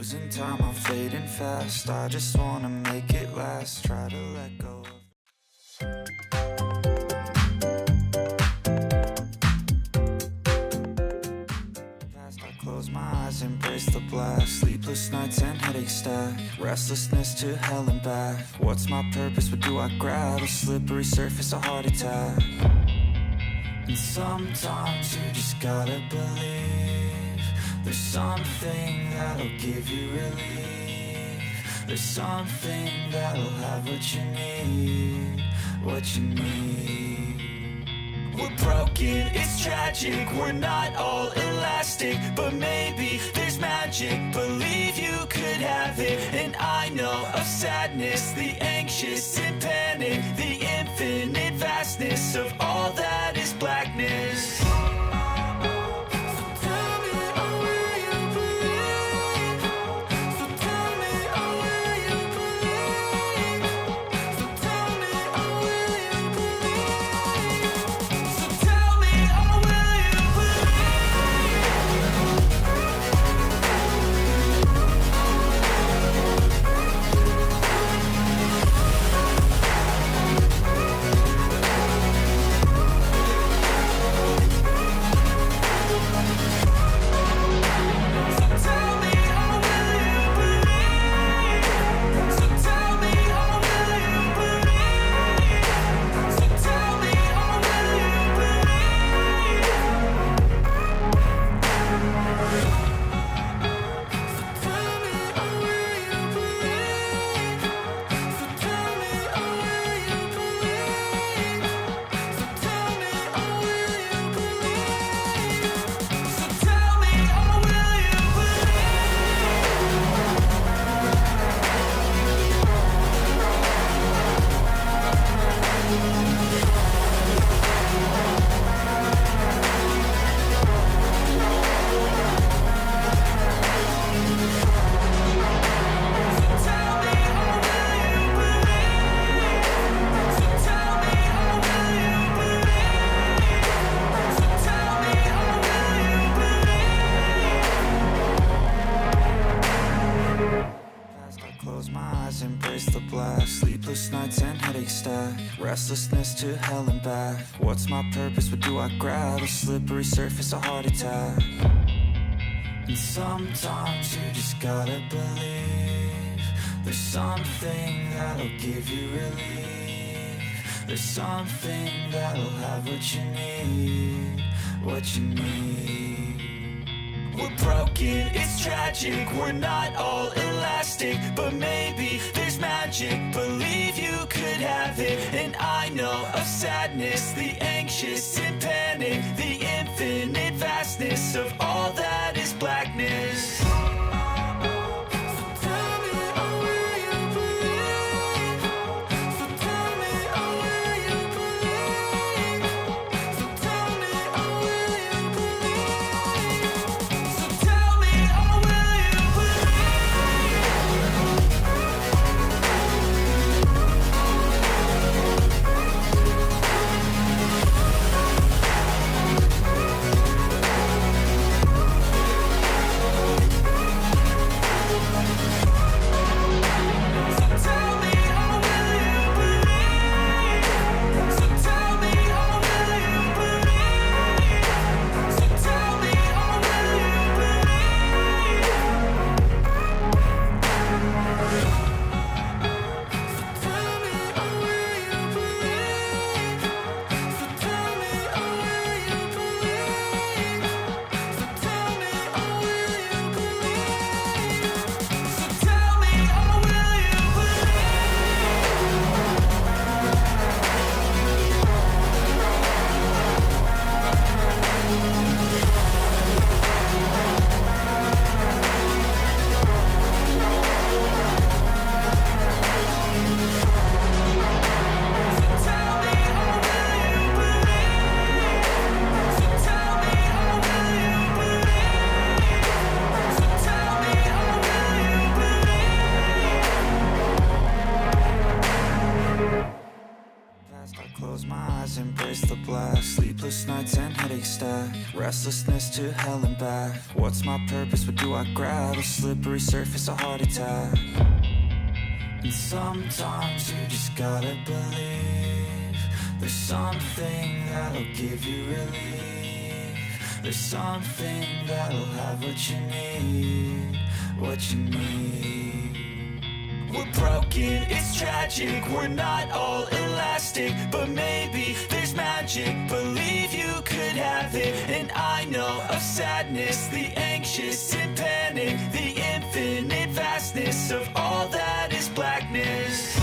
Losing time, I'm fading fast. I just wanna make it last. Try to let go of past. I close my eyes, embrace the blast. Sleepless nights and headaches stack. Restlessness to hell and back. What's my purpose? What do I grab? A slippery surface, a heart attack. And sometimes you just gotta believe there's something that'll give you relief. There's something that'll have what you need, what you need. We're broken, it's tragic, we're not all elastic, but maybe there's magic. Believe you could have it. And I know of sadness, the anxious and panic, the infinite vastness of all that is blackness. Embrace the blast. Sleepless nights and headaches stack. Restlessness to hell and back. What's my purpose? What do I grab? A slippery surface, a heart attack. And sometimes you just gotta believe there's something that'll give you relief. There's something that'll have what you need, what you need. We're broken, it's tragic, we're not all elastic, but maybe there's magic. Believe you could have it. And I know of sadness, the anxious and panic, the infinite vastness of all that is blackness. restlessness to hell and back. What's my purpose, what do I grab? A slippery surface, a heart attack. And sometimes you just gotta believe there's something that'll give you relief. There's something that'll have what you need, what you need. We're broken, it's tragic, we're not all elastic, but maybe there's magic, believe you could have it. And I know of sadness, the anxious and panic, the infinite vastness of all that is blackness.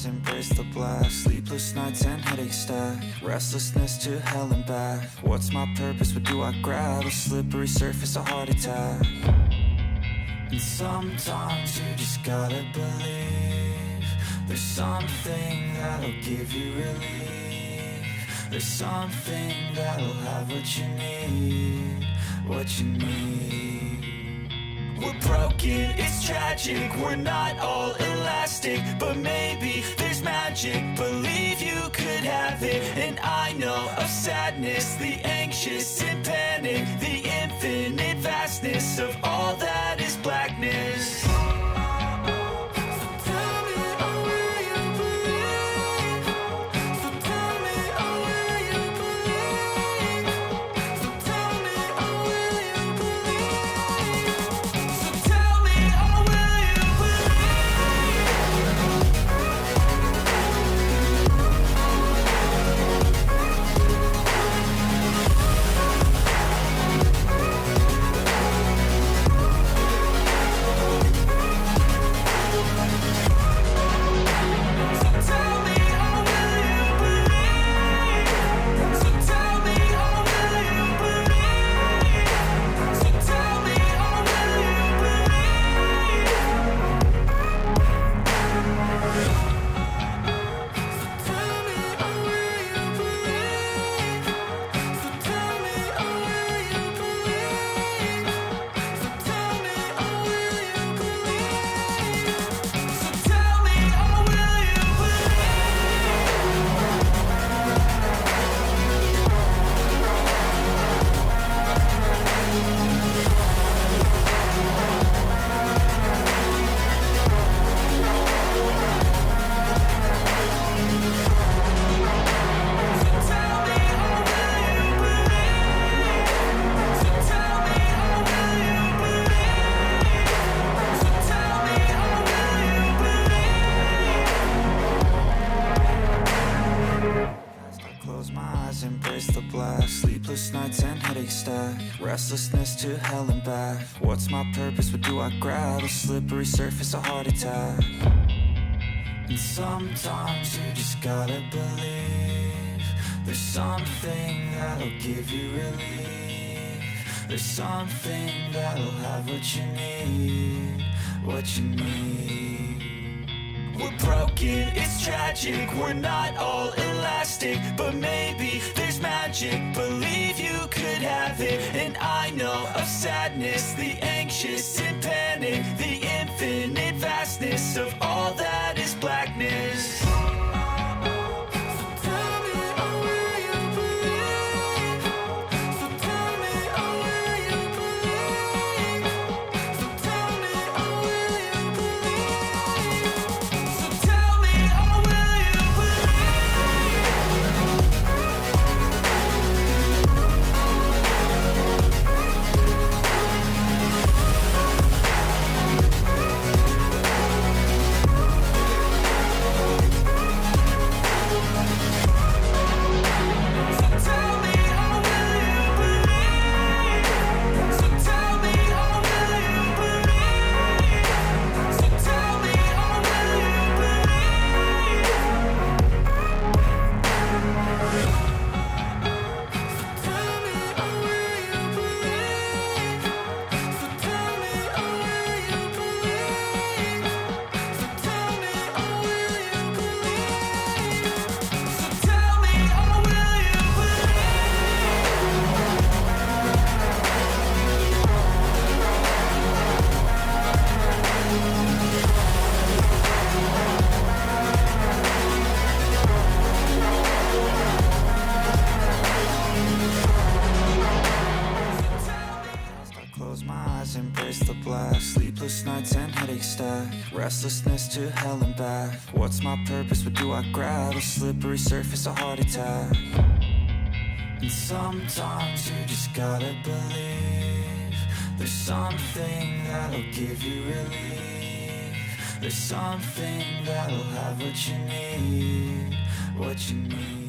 Embrace the blast, sleepless nights and headache stack, restlessness to hell and back. What's my purpose, what do I grab? A slippery surface, a heart attack. And sometimes you just gotta believe there's something that'll give you relief. There's something that'll have what you need, what you need. We're broken, it's tragic, we're not all elastic, but maybe there's magic, believe you could have it. And I know of sadness, the anxious and panic, the infinite vastness of all that is blackness. Embrace the blast, sleepless nights and headache stack, restlessness to hell and back. What's my purpose, what do I grab? A slippery surface, a heart attack. And sometimes you just gotta believe there's something that'll give you relief. There's something that'll have what you need, what you need. we're broken, it's tragic. We're not all elastic, but maybe there's magic. Believe you could have it. And I know of sadness, the anxious and panic, the infinite vastness of all that is blackness. Close my eyes, embrace the black. Sleepless nights and headaches stack. Restlessness to hell and back. What's my purpose? What do I grab? A slippery surface, a heart attack. And sometimes you just gotta believe there's something that'll give you relief. There's something that'll have what you need, what you need.